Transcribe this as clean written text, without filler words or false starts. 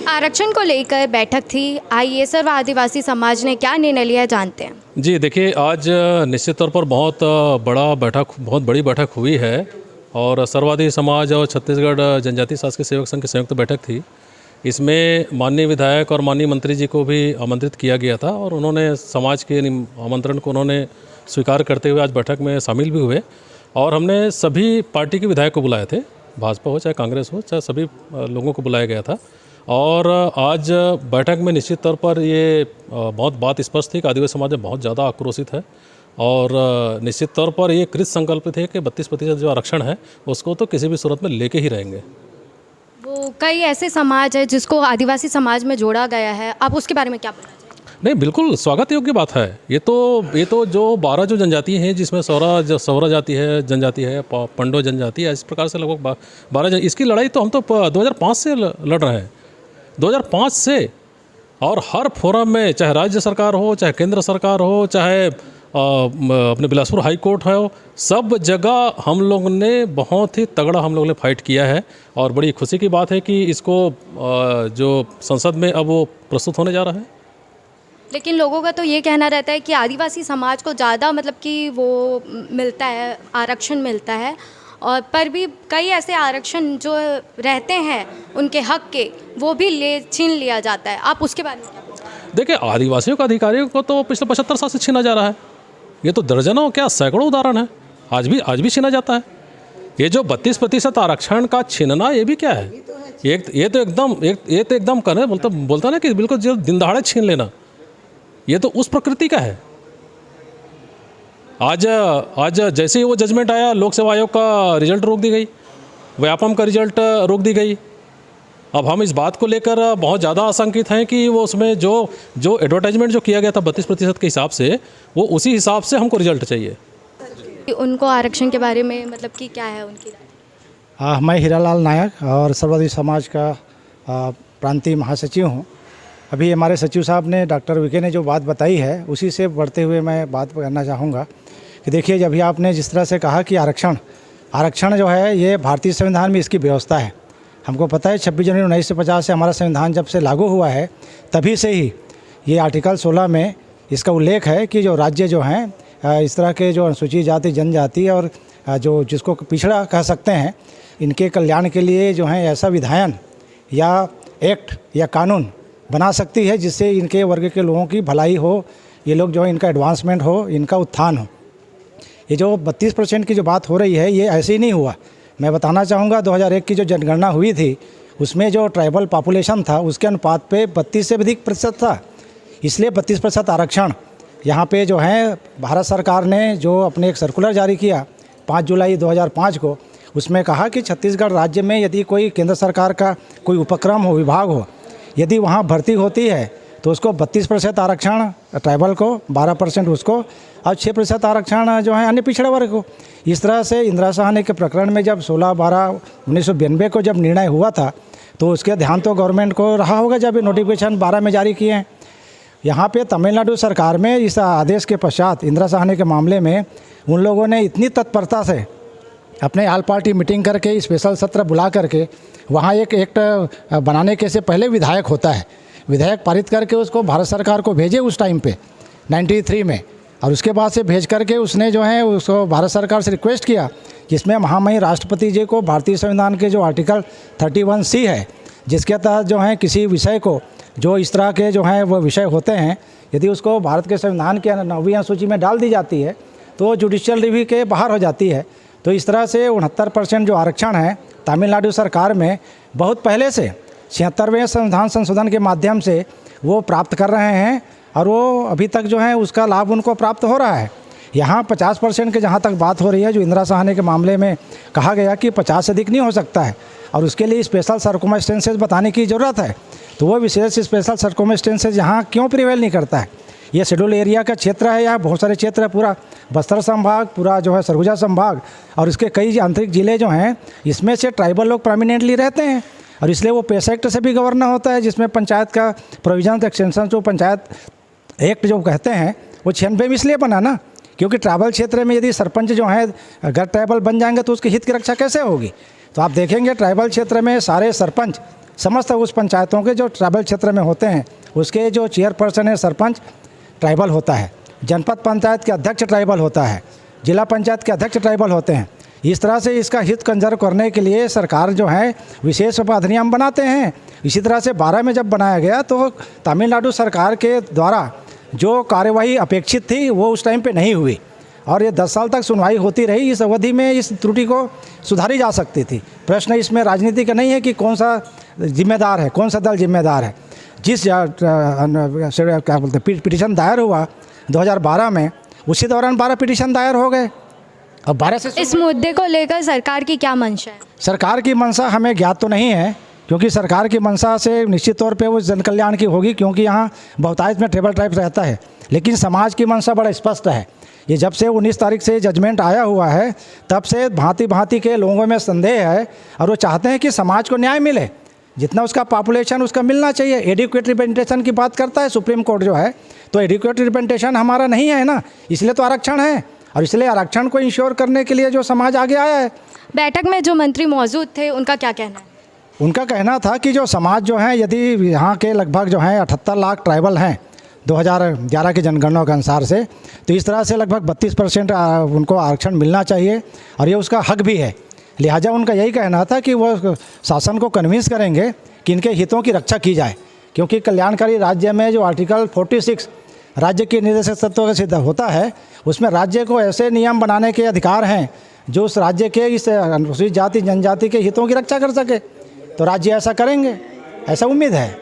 आरक्षण को लेकर बैठक थी, आइए सर्व आदिवासी समाज ने क्या निर्णय लिया जानते हैं। जी देखिए, आज निश्चित तौर पर बहुत बड़ी बैठक हुई है और सर्वाधिक समाज और छत्तीसगढ़ जनजातीय शासकीय सेवक संघ की संयुक्त बैठक थी। इसमें माननीय विधायक और माननीय मंत्री जी को भी आमंत्रित किया गया था और उन्होंने समाज के आमंत्रण को उन्होंने स्वीकार करते हुए आज बैठक में शामिल भी हुए। और हमने सभी पार्टी के विधायक को बुलाए थे, भाजपा हो चाहे कांग्रेस हो, चाहे सभी लोगों को बुलाया गया था। और आज बैठक में निश्चित तौर पर ये बहुत बात स्पष्ट थी कि आदिवासी समाज में बहुत ज़्यादा आक्रोशित है और निश्चित तौर पर ये कृत संकल्पित है कि 32% जो आरक्षण है उसको तो किसी भी सूरत में लेके ही रहेंगे। वो कई ऐसे समाज है जिसको आदिवासी समाज में जोड़ा गया है, आप उसके बारे में क्या बोलना चाहेंगे? नहीं, बिल्कुल स्वागत योग्य बात है। ये तो जो 12 जो जनजाति हैं, जिसमें सौरा जाति है, जनजाति है, पंडो जनजाति है, इस प्रकार से लगभग 12 इसकी लड़ाई तो हम तो 2005 से लड़ रहे हैं, 2005 से। और हर फोरम में, चाहे राज्य सरकार हो, चाहे केंद्र सरकार हो, चाहे अपने बिलासपुर हाई कोर्ट हो, सब जगह हम लोग ने बहुत ही तगड़ा हम लोग ने फाइट किया है। और बड़ी खुशी की बात है कि इसको जो संसद में अब वो प्रस्तुत होने जा रहा है। लेकिन लोगों का तो ये कहना रहता है कि आदिवासी समाज को ज़्यादा मतलब कि वो मिलता है, आरक्षण मिलता है, और पर भी कई ऐसे आरक्षण जो रहते हैं उनके हक के, वो भी छीन लिया जाता है। आप उसके बारे में क्या बोलते हैं? देखिए, आदिवासियों का अधिकारियों को तो पिछले 75 साल से छीना जा रहा है। ये तो दर्जनों क्या सैकड़ों उदाहरण है, आज भी छीना जाता है। ये जो 32% आरक्षण का छीनना, ये भी क्या है? ये तो एकदम करने बोलता ना कि बिल्कुल जो दिन दहाड़े छीन लेना, ये तो उस प्रकृति का है। आज जैसे ही वो जजमेंट आया, लोक सेवा आयोग का रिजल्ट रोक दी गई, व्यापम का रिजल्ट रोक दी गई। अब हम इस बात को लेकर बहुत ज़्यादा आशंकित हैं कि वो उसमें जो एडवर्टाइजमेंट जो किया गया था 32% के हिसाब से, वो उसी हिसाब से हमको रिजल्ट चाहिए। उनको आरक्षण के बारे में मतलब कि क्या है उनकी राय? मैं हीरालाल नायक और सर्ववादी समाज का प्रांतीय महासचिव हूँ। अभी हमारे सचिव साहब ने, डॉक्टर विके ने जो बात बताई है, उसी से बढ़ते हुए मैं बात करना चाहूँगा कि देखिए, जब भी आपने जिस तरह से कहा कि आरक्षण जो है ये भारतीय संविधान में इसकी व्यवस्था है। हमको पता है 26 जनवरी 1950 से हमारा संविधान जब से लागू हुआ है, तभी से ही ये आर्टिकल 16 में इसका उल्लेख है कि जो राज्य जो हैं इस तरह के जो अनुसूचित जाति, जनजाति और जो जिसको पिछड़ा कह सकते हैं, इनके कल्याण के लिए जो है ऐसा विधायन या एक्ट या कानून बना सकती है जिससे इनके वर्ग के लोगों की भलाई हो, ये लोग जो है इनका एडवांसमेंट हो, इनका उत्थान हो। ये जो 32% की जो बात हो रही है, ये ऐसे ही नहीं हुआ। मैं बताना चाहूँगा 2001 की जो जनगणना हुई थी, उसमें जो ट्राइबल पॉपुलेशन था उसके अनुपात पे 32 से अधिक प्रतिशत था। इसलिए 32% आरक्षण यहाँ पे जो है भारत सरकार ने जो अपने एक सर्कुलर जारी किया 5 जुलाई 2005 को, उसमें कहा कि छत्तीसगढ़ राज्य में यदि कोई केंद्र सरकार का कोई उपक्रम हो, विभाग हो, यदि वहाँ भर्ती होती है तो उसको 32% आरक्षण ट्राइबल को, 12% उसको और 6% आरक्षण जो है अन्य पिछड़े वर्ग को। इस तरह से इंदिरा साहनी के प्रकरण में जब 16/12/1992 को जब निर्णय हुआ था, तो उसके ध्यान तो गवर्नमेंट को रहा होगा जब ये नोटिफिकेशन 12 में जारी किए हैं। यहाँ पे तमिलनाडु सरकार में इस आदेश के पश्चात इंदिरा साहनी के मामले में उन लोगों ने इतनी तत्परता से अपने ऑल पार्टी मीटिंग करके, स्पेशल सत्र बुला करके, वहाँ एक एक्ट बनाने के से पहले विधायक होता है, विधायक पारित करके उसको भारत सरकार को भेजे उस टाइम पे 93 में, और उसके बाद से भेज करके उसने जो है उसको भारत सरकार से रिक्वेस्ट किया, जिसमें महामहिम राष्ट्रपति जी को भारतीय संविधान के जो आर्टिकल 31C है, जिसके तहत जो है किसी विषय को, जो इस तरह के जो हैं वो विषय होते हैं, यदि उसको भारत के संविधान के 9वीं अनुसूची में डाल दी जाती है तो जुडिशियल रिव्यू के बाहर हो जाती है। तो इस तरह से 69% जो आरक्षण है तमिलनाडु सरकार में बहुत पहले से 76वें संविधान संशोधन के माध्यम से वो प्राप्त कर रहे हैं, और वो अभी तक जो है उसका लाभ उनको प्राप्त हो रहा है। यहाँ 50% के जहाँ तक बात हो रही है, जो इंदिरा साहनी के मामले में कहा गया कि 50 से अधिक नहीं हो सकता है और उसके लिए स्पेशल सर्कमस्टेंसेस बताने की ज़रूरत है, तो वो विशेष स्पेशल सर्कमस्टेंसेस यहाँ क्यों प्रिवेल नहीं करता है? ये शेड्यूल एरिया का क्षेत्र है, यहाँ बहुत सारे क्षेत्र है, पूरा बस्तर संभाग, पूरा जो है सरगुजा संभाग और इसके कई आंतरिक ज़िले जो हैं, इसमें से ट्राइबल लोग प्रोमिनेंटली रहते हैं, और इसलिए वो पेश एक्ट से भी गवर्न होता है, जिसमें पंचायत का प्रोविजन एक्सटेंशन जो पंचायत एक्ट जो कहते हैं वो 96 में इसलिए बना ना, क्योंकि ट्राइबल क्षेत्र में यदि सरपंच जो है अगर ट्राइबल बन जाएंगे तो उसके हित की रक्षा कैसे होगी? तो आप देखेंगे ट्राइबल क्षेत्र में सारे सरपंच समस्त उस पंचायतों के जो ट्राइबल क्षेत्र में होते हैं उसके जो चेयरपर्सन है, सरपंच ट्राइबल होता है, जनपद पंचायत के अध्यक्ष ट्राइबल होता है, जिला पंचायत के अध्यक्ष ट्राइबल होते हैं। इस तरह से इसका हित कंजर्व करने के लिए सरकार जो है विशेष अधिनियम बनाते हैं। इसी तरह से 12 में जब बनाया गया तो तमिलनाडु सरकार के द्वारा जो कार्यवाही अपेक्षित थी वो उस टाइम पे नहीं हुई और ये 10 साल तक सुनवाई होती रही। इस अवधि में इस त्रुटि को सुधारी जा सकती थी। प्रश्न इसमें राजनीति का नहीं है कि कौन सा जिम्मेदार है, कौन सा दल जिम्मेदार है। जिस क्या बोलते हैं पिटीशन दायर हुआ 2012 में, उसी दौरान 12 पिटीशन दायर हो गए। अब 12 से इस मुद्दे को लेकर सरकार की क्या मंशा है? सरकार की मंशा हमें ज्ञात तो नहीं है, क्योंकि सरकार की मंशा से निश्चित तौर पे वो जन कल्याण की होगी, क्योंकि यहाँ बहुतायत में ट्राइबल ट्राइब रहता है। लेकिन समाज की मंशा बड़ा स्पष्ट है। ये जब से 19 तारीख से जजमेंट आया हुआ है तब से भांति भांति के लोगों में संदेह है और वो चाहते हैं कि समाज को न्याय मिले, जितना उसका पॉपुलेशन उसका मिलना चाहिए। एडिक्वेट रिप्रेजेंटेशन की बात करता है सुप्रीम कोर्ट जो है, तो एडिक्वेट रिप्रेजेंटेशन हमारा नहीं है ना, इसलिए तो आरक्षण है और इसलिए आरक्षण को इंश्योर करने के लिए जो समाज आगे आया है। बैठक में जो मंत्री मौजूद थे उनका क्या कहना है? उनका कहना था कि जो समाज जो है, यदि यहाँ के लगभग जो है 78 लाख ट्राइबल हैं 2011 की जनगणना के अनुसार से, तो इस तरह से लगभग 32% उनको आरक्षण मिलना चाहिए और ये उसका हक भी है। लिहाजा उनका यही कहना था कि वो शासन को कन्विंस करेंगे कि इनके हितों की रक्षा की जाए, क्योंकि कल्याणकारी राज्य में जो आर्टिकल 46 राज्य के निर्देशक तत्वों का सिद्ध होता है, उसमें राज्य को ऐसे नियम बनाने के अधिकार हैं जो उस राज्य के इस अनुसूचित जाति जनजाति के हितों की रक्षा कर सके। तो राज्य ऐसा करेंगे, ऐसा उम्मीद है।